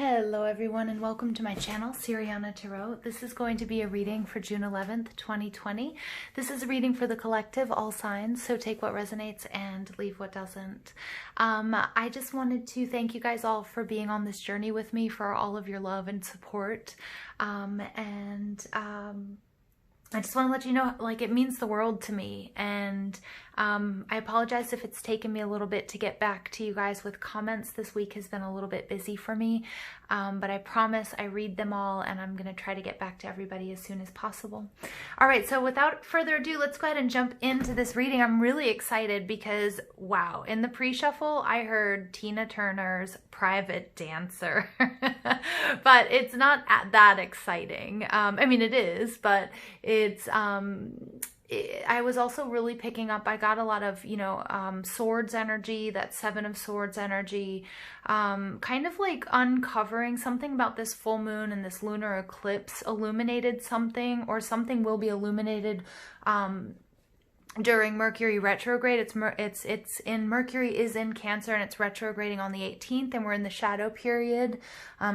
Hello everyone and welcome to my channel, Siriana Tarot. This is going to be a reading for June 11th, 2020. This is a reading for the collective, all signs, so take what resonates and leave what doesn't. I just wanted to thank you guys all for being on this journey with me, for all of your love and support. I just want to let you know, like, it means the world to me, and I apologize if it's taken me a little bit to get back to you guys with comments. This week has been a little bit busy for me, but I promise I read them all, and I'm going to try to get back to everybody as soon as possible. All right, so without further ado, let's go ahead and jump into this reading. I'm really excited because, wow, in the pre-shuffle, I heard Tina Turner's Private Dancer, but it's not that exciting. I mean, it is, but it's I was also really picking up, I got a lot of, swords energy, that Seven of Swords energy, kind of like uncovering something about this full moon and this lunar eclipse illuminated something, or something will be illuminated during Mercury retrograde. Mercury is in Cancer, and it's retrograding on the 18th, and we're in the shadow period.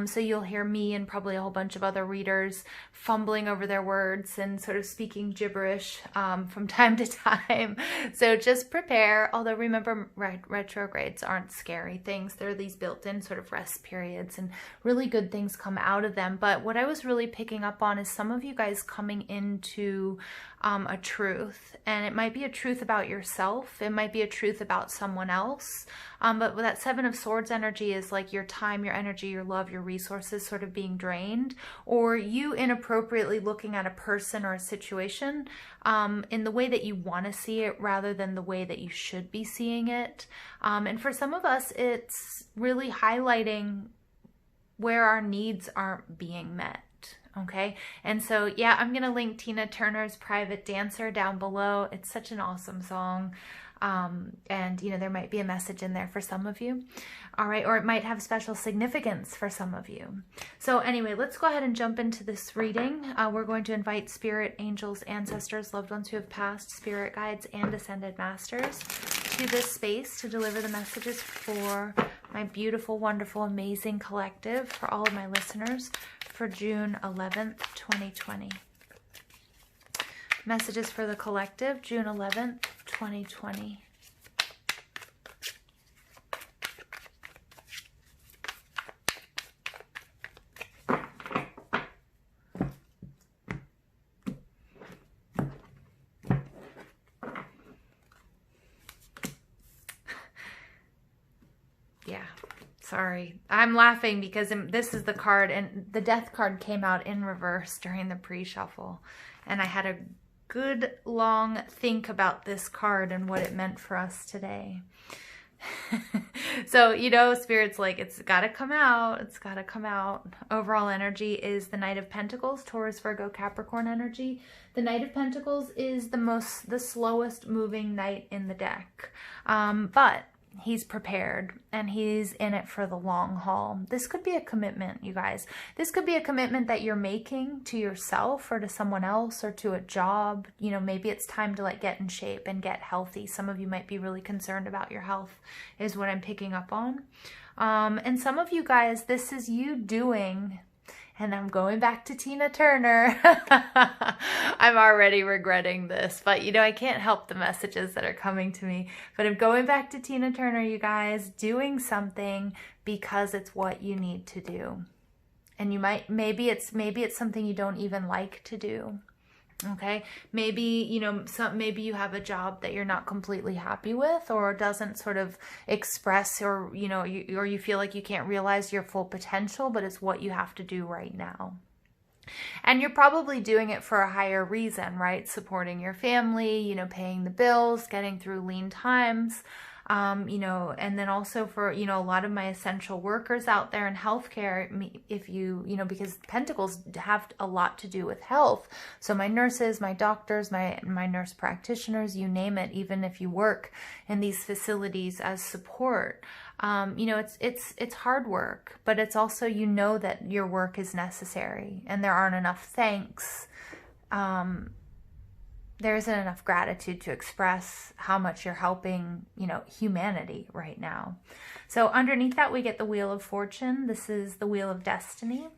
So you'll hear me and probably a whole bunch of other readers fumbling over their words and sort of speaking gibberish from time to time. So just prepare. Although remember, retrogrades aren't scary things. They're these built-in sort of rest periods, and really good things come out of them. But what I was really picking up on is some of you guys coming into a truth, and it might be a truth about yourself, it might be a truth about someone else, but that Seven of Swords energy is like your time, your energy, your love, your resources sort of being drained, or you inappropriately looking at a person or a situation in the way that you want to see it rather than the way that you should be seeing it. And for some of us, it's really highlighting where our needs aren't being met. Okay, and so yeah, I'm gonna link Tina Turner's Private Dancer down below. It's such an awesome song, and there might be a message in there for some of you. All right, or it might have special significance for some of you. So anyway, let's go ahead and jump into this reading. We're going to invite spirit, angels, ancestors, loved ones who have passed, spirit guides, and ascended masters to this space to deliver the messages for my beautiful, wonderful, amazing collective, for all of my listeners, for June 11th, 2020. Messages for the collective, June 11th, 2020. Yeah. Sorry, I'm laughing because this is the card, and the Death card came out in reverse during the pre-shuffle, and I had a good long think about this card and what it meant for us today. So, Spirit's like, it's got to come out. It's got to come out. Overall energy is the Knight of Pentacles, Taurus, Virgo, Capricorn energy. The Knight of Pentacles is the slowest moving knight in the deck. But he's prepared, and he's in it for the long haul. This could be a commitment, you guys. This could be a commitment that you're making to yourself or to someone else or to a job. Maybe it's time to like get in shape and get healthy. Some of you might be really concerned about your health, is what I'm picking up on. And some of you guys, this is you doing, and I'm going back to Tina Turner. I'm already regretting this, but I can't help the messages that are coming to me. But I'm going back to Tina Turner, you guys, doing something because it's what you need to do. And maybe it's something you don't even like to do. Okay, maybe, maybe you have a job that you're not completely happy with, or doesn't sort of express, or, or you feel like you can't realize your full potential, but it's what you have to do right now. And you're probably doing it for a higher reason, right? Supporting your family, paying the bills, getting through lean times. And then also for, a lot of my essential workers out there in healthcare, because Pentacles have a lot to do with health. So my nurses, my doctors, my nurse practitioners, you name it, even if you work in these facilities as support, it's hard work, but it's also, that your work is necessary, and there aren't enough thanks, there isn't enough gratitude to express how much you're helping, you know, humanity right now. So underneath that, we get the Wheel of Fortune. This is the Wheel of Destiny.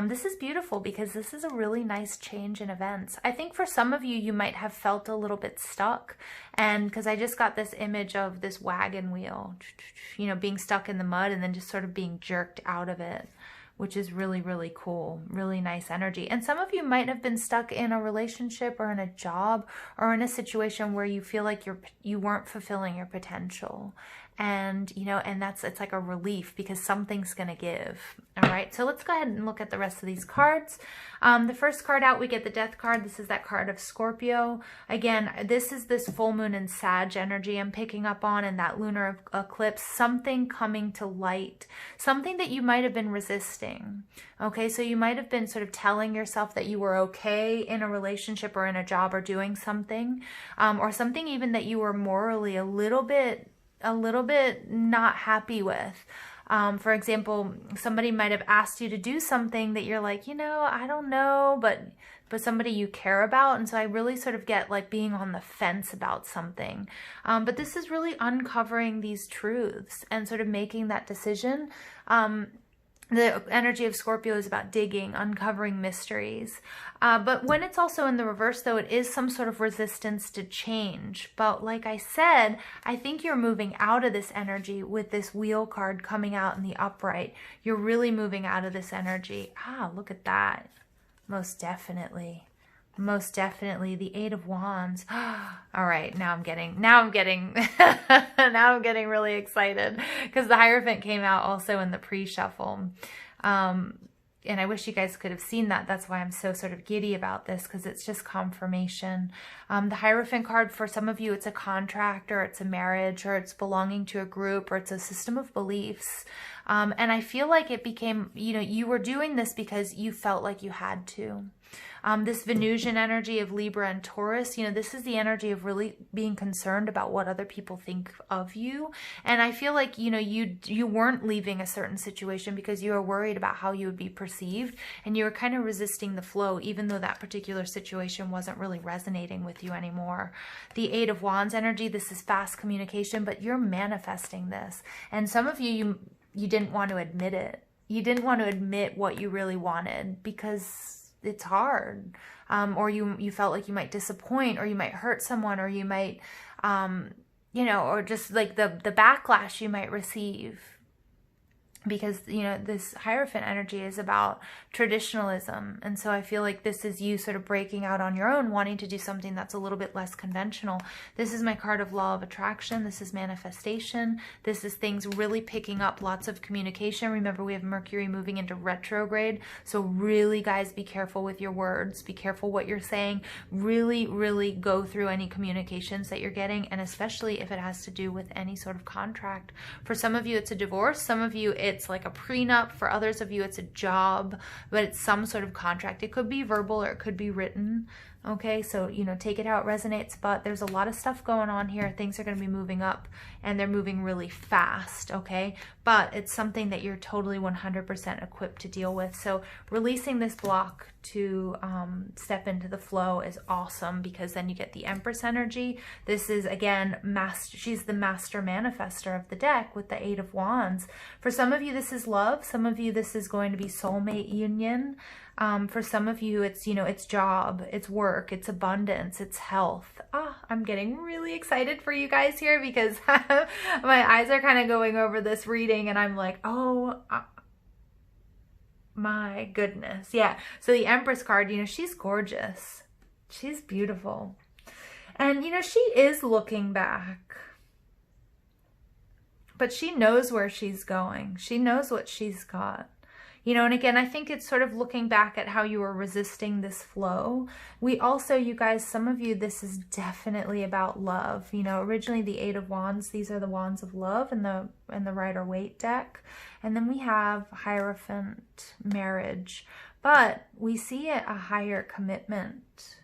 This is beautiful because this is a really nice change in events. I think for some of you, you might have felt a little bit stuck. And because I just got this image of this wagon wheel, you know, being stuck in the mud and then just sort of being jerked out of it, which is really, really cool. Really nice energy. And some of you might have been stuck in a relationship or in a job or in a situation where you feel like you weren't fulfilling your potential. And, you know, and it's like a relief because something's going to give. All right. So let's go ahead and look at the rest of these cards. The first card out, we get the Death card. This is that card of Scorpio. Again, this is this full moon and Sag energy I'm picking up on, and that lunar eclipse, something coming to light, something that you might have been resisting. Okay. So you might have been sort of telling yourself that you were okay in a relationship or in a job or doing something, or something even that you were morally a little bit not happy with. For example, somebody might have asked you to do something that you're like, you know, I don't know, but somebody you care about. And so I really sort of get like being on the fence about something. But this is really uncovering these truths and sort of making that decision. The energy of Scorpio is about digging, uncovering mysteries. But when it's also in the reverse, though, it is some sort of resistance to change. But like I said, I think you're moving out of this energy with this Wheel card coming out in the upright. You're really moving out of this energy. Ah, look at that. Most definitely. Most definitely. The Eight of Wands. All right, now I'm getting really excited because the Hierophant came out also in the pre-shuffle. And I wish you guys could have seen that. That's why I'm so sort of giddy about this, because it's just confirmation. The Hierophant card, for some of you, it's a contract, or it's a marriage, or it's belonging to a group, or it's a system of beliefs. And I feel like it became, you know, you were doing this because you felt like you had to. This Venusian energy of Libra and Taurus, you know, this is the energy of really being concerned about what other people think of you. And I feel like, you know, you weren't leaving a certain situation because you were worried about how you would be perceived, and you were kind of resisting the flow, even though that particular situation wasn't really resonating with you anymore. The Eight of Wands energy, this is fast communication, but you're manifesting this. And some of you didn't want to admit it. You didn't want to admit what you really wanted because it's hard, or you felt like you might disappoint, or you might hurt someone, or you might, you know, or just like the backlash you might receive. Because, you know, this Hierophant energy is about traditionalism. And so I feel like this is you sort of breaking out on your own, wanting to do something that's a little bit less conventional. This is my card of Law of Attraction. This is manifestation. This is things really picking up lots of communication. Remember, we have Mercury moving into retrograde. So really, guys, be careful with your words. Be careful what you're saying. Really, really go through any communications that you're getting. And especially if it has to do with any sort of contract. For some of you, it's a divorce. Some of you, it's like a prenup. For others of you, it's a job, but it's some sort of contract. It could be verbal or it could be written. Okay, so, you know, take it how it resonates, but there's a lot of stuff going on here. Things are going to be moving up, and they're moving really fast, okay? But it's something that you're totally 100% equipped to deal with. So releasing this block to step into the flow is awesome, because then you get the Empress energy. This is, again, she's the master manifester of the deck with the Eight of Wands. For some of you, this is love. Some of you, this is going to be soulmate union. For some of you, it's, you know, it's job, it's work, it's abundance, it's health. I'm getting really excited for you guys here, because my eyes are kind of going over this reading, and I'm like, oh, my goodness. Yeah. So the Empress card, you know, she's gorgeous. She's beautiful. And, you know, she is looking back, but she knows where she's going. She knows what she's got. You know, and again, I think it's sort of looking back at how you were resisting this flow. We also, you guys, some of you, this is definitely about love. You know, originally the Eight of Wands, these are the Wands of Love in the Rider-Waite deck. And then we have Hierophant, marriage. But we see it a higher commitment,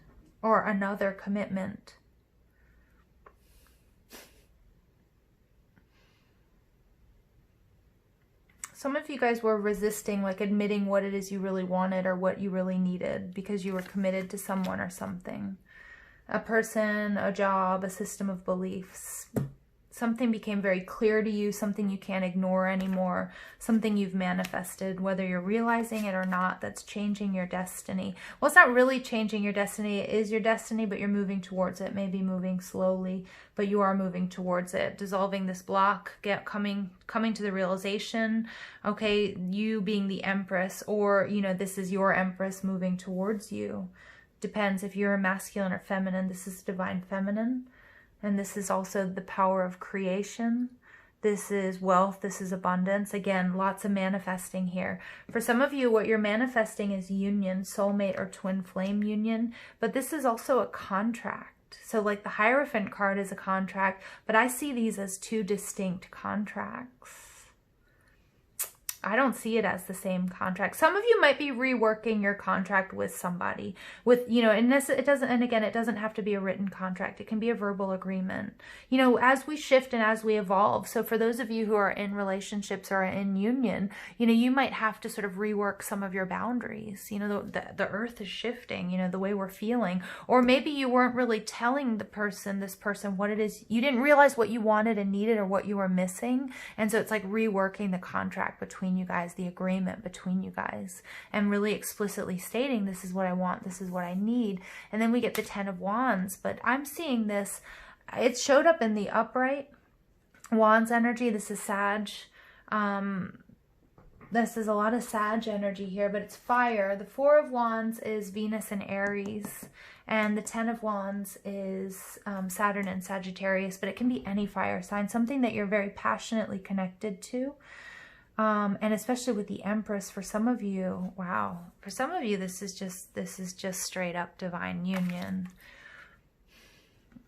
or another commitment. Some of you guys were resisting, like, admitting what it is you really wanted or what you really needed, because you were committed to someone or something. a person, a job, a system of beliefs. Something became very clear to you, something you can't ignore anymore, something you've manifested, whether you're realizing it or not, that's changing your destiny. Well, it's not really changing your destiny. It is your destiny, but you're moving towards it, maybe moving slowly, but you are moving towards it. Dissolving this block, coming to the realization, okay, you being the Empress, or, you know, this is your Empress moving towards you. Depends if you're a masculine or feminine. This is divine feminine. And this is also the power of creation. This is wealth. This is abundance. Again, lots of manifesting here. For some of you, what you're manifesting is union, soulmate, or twin flame union. But this is also a contract. So like the Hierophant card is a contract, but I see these as two distinct contracts. I don't see it as the same contract. Some of you might be reworking your contract with somebody, with, you know, and this, it doesn't, and again, it doesn't have to be a written contract. It can be a verbal agreement, you know, as we shift and as we evolve. So for those of you who are in relationships or in union, you know, you might have to sort of rework some of your boundaries. You know, the earth is shifting, you know, the way we're feeling, or maybe you weren't really telling this person what it is. You didn't realize what you wanted and needed or what you were missing. And so it's like reworking the contract between you guys, the agreement between you guys, and really explicitly stating, this is what I want, this is what I need. And then we get the 10 of Wands, but I'm seeing this, it showed up in the upright Wands energy. This is Sag. This is a lot of Sag energy here, but it's fire. The 4 of Wands is Venus and Aries, and the 10 of Wands is Saturn and Sagittarius, but it can be any fire sign, something that you're very passionately connected to. And especially with the Empress, for some of you, wow, for some of you, this is just straight up divine union.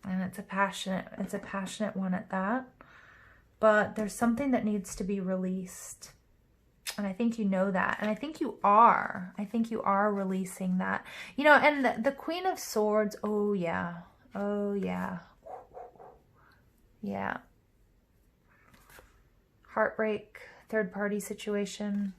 And it's a passionate one at that. But there's something that needs to be released. And I think you know that. And I think you are. I think you are releasing that. You know, and the Queen of Swords, oh yeah. Oh yeah. Yeah. Heartbreak. Third-party situation,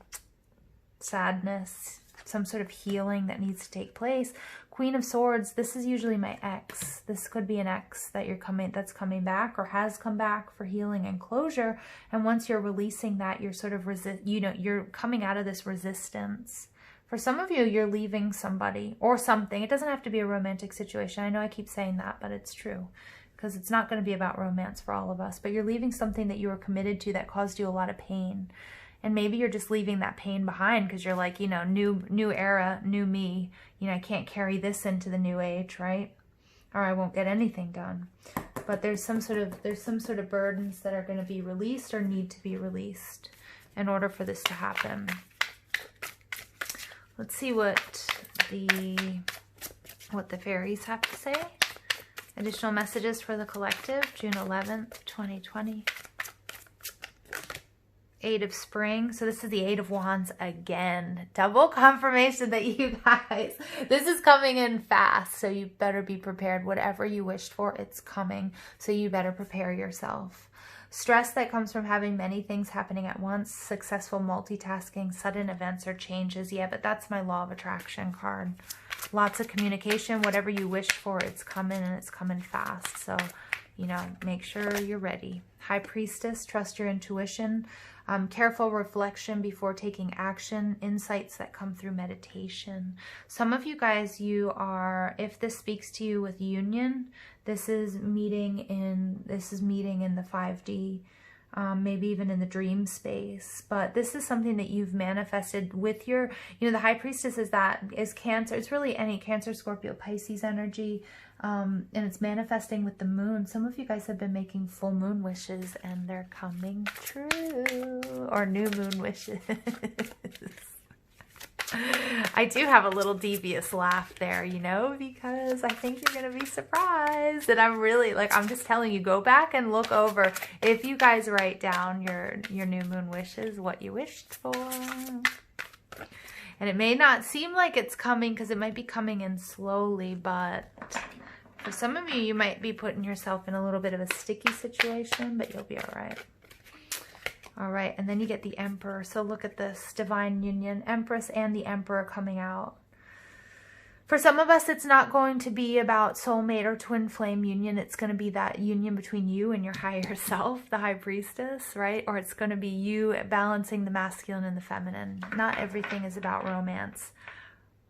sadness, some sort of healing that needs to take place. Queen of Swords, this is usually my ex. This could be an ex that that's coming back or has come back for healing and closure. And once you're releasing that, you're sort of you're coming out of this resistance. For some of you, you're leaving somebody or something. It doesn't have to be a romantic situation. I know I keep saying that, but it's true. Because it's not going to be about romance for all of us, but you're leaving something that you were committed to that caused you a lot of pain. And maybe you're just leaving that pain behind because you're like, you know, new era, new me. You know, I can't carry this into the new age, right? Or I won't get anything done. But there's some sort of burdens that are going to be released or need to be released in order for this to happen. Let's see what the fairies have to say. Additional messages for the collective, June 11th, 2020. 8 of Spring. So this is the 8 of Wands again. Double confirmation that you guys, this is coming in fast. So you better be prepared. Whatever you wished for, it's coming. So you better prepare yourself. Stress that comes from having many things happening at once. Successful multitasking, sudden events or changes. Yeah, but that's my Law of Attraction card. Lots of communication. Whatever you wished for, it's coming, and it's coming fast. So, you know, make sure you're ready. High Priestess, trust your intuition. Careful reflection before taking action. Insights that come through meditation. Some of you guys, you are, if this speaks to you with union, this is meeting in the 5D. Maybe even in the dream space, but this is something that you've manifested with your, you know, the High Priestess is Cancer. It's really any Cancer, Scorpio, Pisces energy, and it's manifesting with the moon. Some of you guys have been making full moon wishes and they're coming true, or new moon wishes. I do have a little devious laugh there, you know, because I think you're going to be surprised. And I'm really, like, I'm just telling you, go back and look over. If you guys write down your new moon wishes, what you wished for. And it may not seem like it's coming because it might be coming in slowly, but for some of you, you might be putting yourself in a little bit of a sticky situation, but you'll be all right. All right, and then you get the Emperor. So look at this, divine union, Empress and the Emperor coming out. For some of us, it's not going to be about soulmate or twin flame union. It's going to be that union between you and your higher self, the high priestess, right? Or it's going to be you balancing the masculine and the feminine. Not everything is about romance.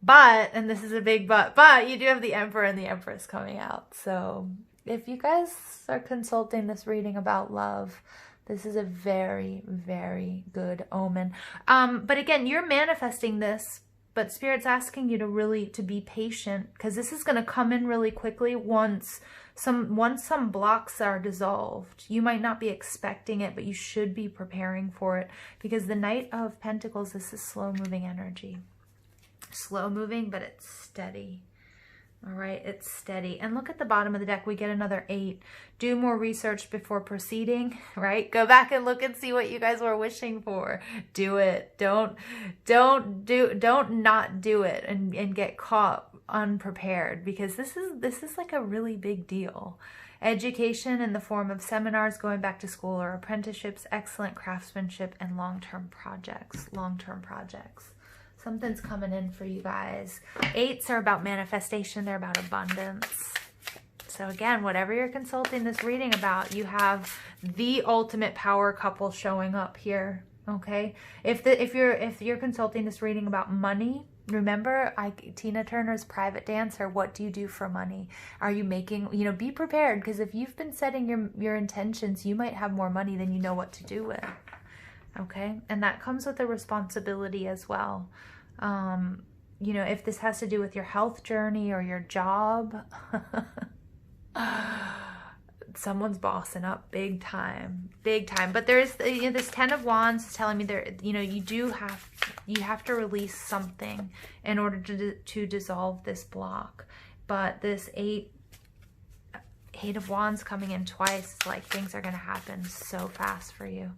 But, and this is a big but you do have the Emperor and the Empress coming out. So if you guys are consulting this reading about love, this is a very, very good omen. But again, you're manifesting this. But Spirit's asking you to be patient, because this is going to come in really quickly once some blocks are dissolved. You might not be expecting it, but you should be preparing for it, because the Knight of Pentacles, this is slow moving energy. Slow moving, but it's steady. All right, it's steady. And look at the bottom of the deck. We get another 8. Do more research before proceeding, right? Go back and look and see what you guys were wishing for. Do it. Don't not do it and get caught unprepared, because this is like a really big deal. Education in the form of seminars, going back to school, or apprenticeships, excellent craftsmanship, and long-term projects. Long-term projects. Something's coming in for you guys. 8s are about manifestation. They're about abundance. So again, whatever you're consulting this reading about, you have the ultimate power couple showing up here. Okay. If you're consulting this reading about money, remember Tina Turner's Private Dancer. What do you do for money? Are you making, be prepared, because if you've been setting your intentions, you might have more money than you know what to do with. Okay, and that comes with a responsibility as well. If this has to do with your health journey or your job, someone's bossing up big time, big time. But there's this 10 of Wands is telling me there, you have to release something in order to dissolve this block. But this 8 of Wands coming in twice, like things are going to happen so fast for you.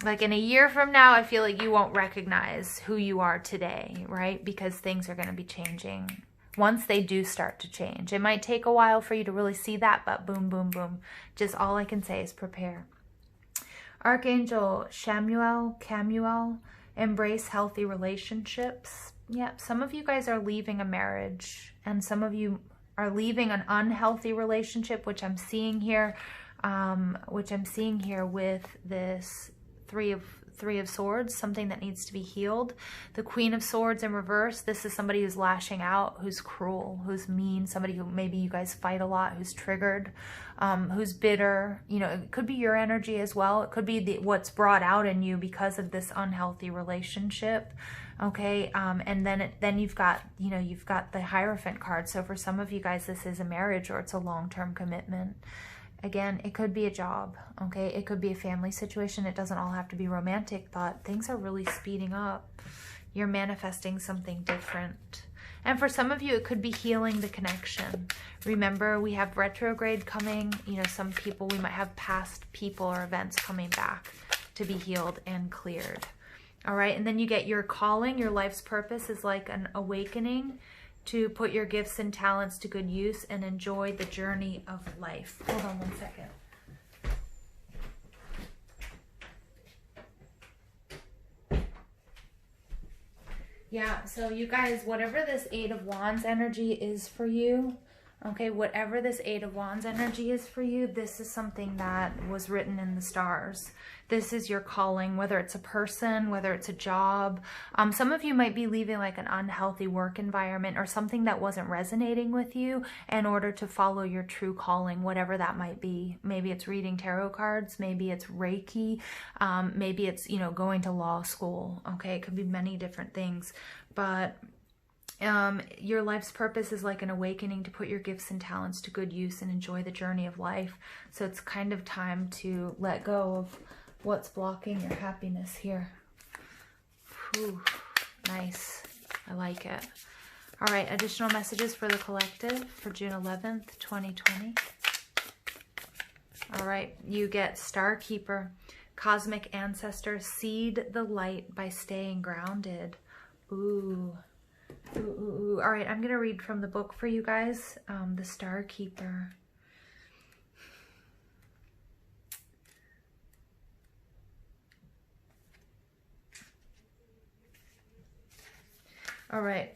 Like in a year from now, I feel like you won't recognize who you are today, right? Because things are going to be changing once they do start to change. It might take a while for you to really see that, but boom, boom, boom. Just all I can say is prepare. Archangel Chamuel, embrace healthy relationships. Yeah, some of you guys are leaving a marriage, and some of you are leaving an unhealthy relationship, which I'm seeing here, with this Three of Swords, something that needs to be healed. The Queen of Swords in reverse, this is somebody who's lashing out, who's cruel, who's mean, somebody who maybe you guys fight a lot, who's triggered, who's bitter. It could be your energy as well. It could be what's brought out in you because of this unhealthy relationship. Okay, and then you've got the Hierophant card. So for some of you guys, this is a marriage or it's a long-term commitment. Again, it could be a job, okay? It could be a family situation. It doesn't all have to be romantic, but things are really speeding up. You're manifesting something different. And for some of you, it could be healing the connection. Remember, we have retrograde coming. Some people, we might have past people or events coming back to be healed and cleared. All right, and then you get your calling. Your life's purpose is like an awakening to put your gifts and talents to good use and enjoy the journey of life. Hold on one second. Yeah, so you guys, whatever this 8 of Wands energy is for you, okay, whatever this 8 of Wands energy is for you, this is something that was written in the stars. This is your calling, whether it's a person, whether it's a job. Some of you might be leaving like an unhealthy work environment or something that wasn't resonating with you in order to follow your true calling, whatever that might be. Maybe it's reading tarot cards, maybe it's Reiki, maybe it's, going to law school. Okay, it could be many different things, but your life's purpose is like an awakening to put your gifts and talents to good use and enjoy the journey of life. So it's kind of time to let go of what's blocking your happiness here. Whew, nice. I like it. All right, additional messages for the collective for June 11th, 2020. All right, you get Star Keeper, Cosmic Ancestor, seed the light by staying grounded. Ooh. Ooh, ooh, ooh. All right, I'm going to read from the book for you guys, the Star Keeper. All right,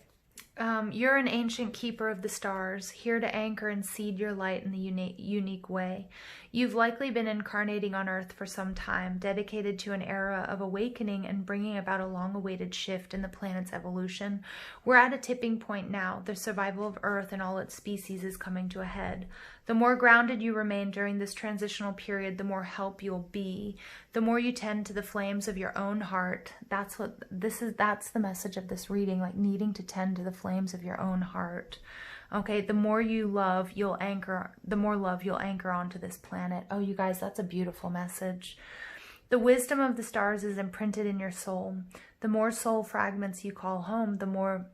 You're an ancient keeper of the stars, here to anchor and seed your light in the unique way. You've likely been incarnating on Earth for some time, dedicated to an era of awakening and bringing about a long-awaited shift in the planet's evolution. We're at a tipping point now. The survival of Earth and all its species is coming to a head. The more grounded you remain during this transitional period, the more help you'll be. The more you tend to the flames of your own heart. That's the message of this reading, like needing to tend to the flames of your own heart. Okay, the more you love, the more love you'll anchor onto this planet. Oh, you guys, that's a beautiful message. The wisdom of the stars is imprinted in your soul. The more soul fragments you call home, the more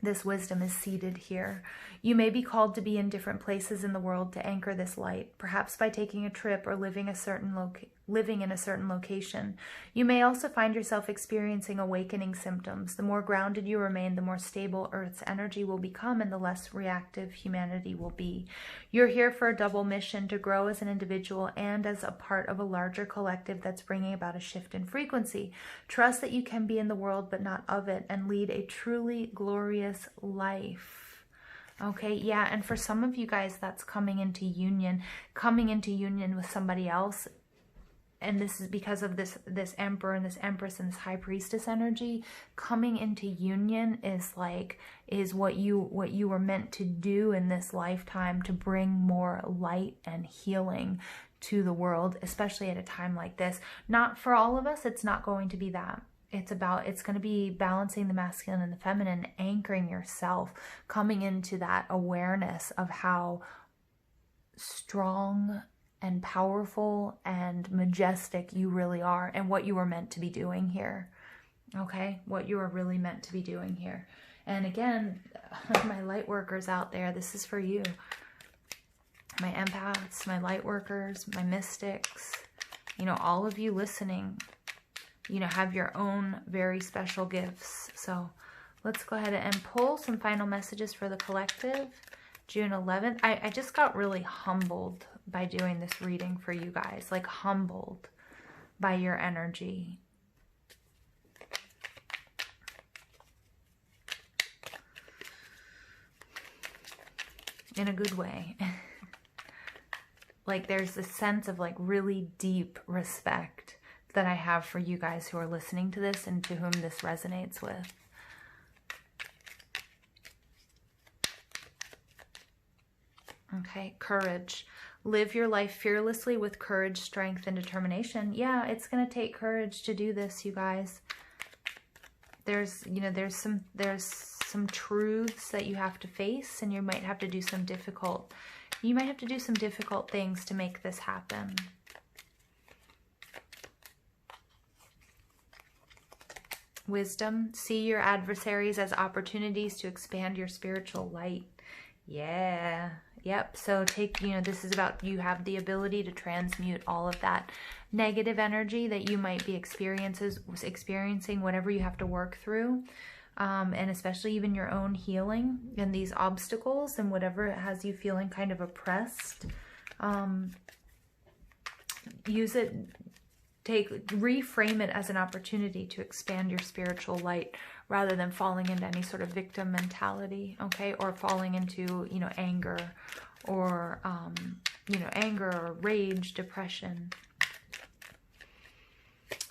this wisdom is seated here. You may be called to be in different places in the world to anchor this light, perhaps by taking a trip or living in a certain location. You may also find yourself experiencing awakening symptoms. The more grounded you remain, the more stable Earth's energy will become and the less reactive humanity will be. You're here for a double mission, to grow as an individual and as a part of a larger collective that's bringing about a shift in frequency. Trust that you can be in the world but not of it, and lead a truly glorious life. Okay, yeah, and for some of you guys, that's coming into union with somebody else. And this is because of this Emperor and this Empress and this High Priestess energy. Coming into union is what you were meant to do in this lifetime, to bring more light and healing to the world, especially at a time like this. Not for all of us, it's not going to be that. It's going to be balancing the masculine and the feminine, anchoring yourself, coming into that awareness of how strong and powerful and majestic you really are, and what you were meant to be doing here. Okay, what you are really meant to be doing here. And again, my light workers out there, this is for you. My empaths, my light workers, my mystics, you know, all of you listening, you know, have your own very special gifts. So let's go ahead and pull some final messages for the collective. June 11th. I just got really humbled by doing this reading for you guys. Like humbled by your energy. In a good way. Like there's this sense of like really deep respect that I have for you guys who are listening to this and to whom this resonates with. Okay, courage. Live your life fearlessly with courage, strength, and determination. Yeah, it's going to take courage to do this, you guys. There's some truths that you have to face, and you might have to do some difficult things to make this happen. Wisdom. See your adversaries as opportunities to expand your spiritual light. Yeah. Yep. So this is about, you have the ability to transmute all of that negative energy that you might be experiencing, whatever you have to work through. And especially even your own healing and these obstacles and whatever has you feeling kind of oppressed. Use it. Reframe it as an opportunity to expand your spiritual light rather than falling into any sort of victim mentality, okay? Or falling into, anger or, anger or rage, depression.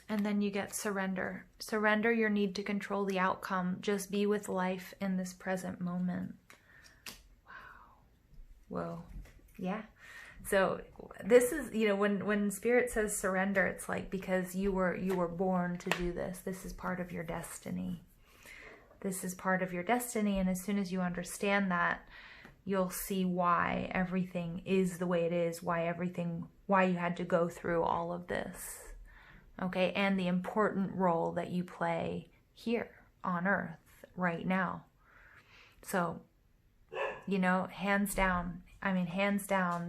And then you get surrender. Surrender your need to control the outcome. Just be with life in this present moment. Wow. Whoa. Yeah. So this is, when Spirit says surrender, it's like because you were born to do this. This is part of your destiny. This is part of your destiny. And as soon as you understand that, you'll see why everything is the way it is, why you had to go through all of this. Okay, and the important role that you play here on Earth right now. So, hands down,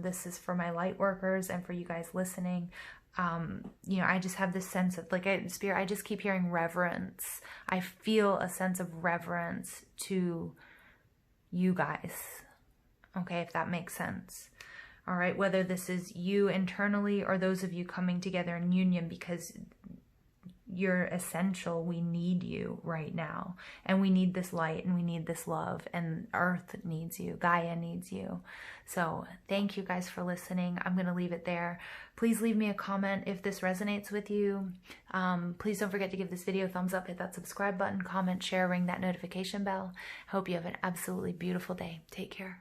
this is for my light workers and for you guys listening. I just have this sense of, Spirit, I just keep hearing reverence. I feel a sense of reverence to you guys. Okay, if that makes sense. All right, whether this is you internally or those of you coming together in union, because you're essential. We need you right now. And we need this light and we need this love. And Earth needs you. Gaia needs you. So thank you guys for listening. I'm going to leave it there. Please leave me a comment if this resonates with you. Please don't forget to give this video a thumbs up, hit that subscribe button, comment, share, ring that notification bell. I hope you have an absolutely beautiful day. Take care.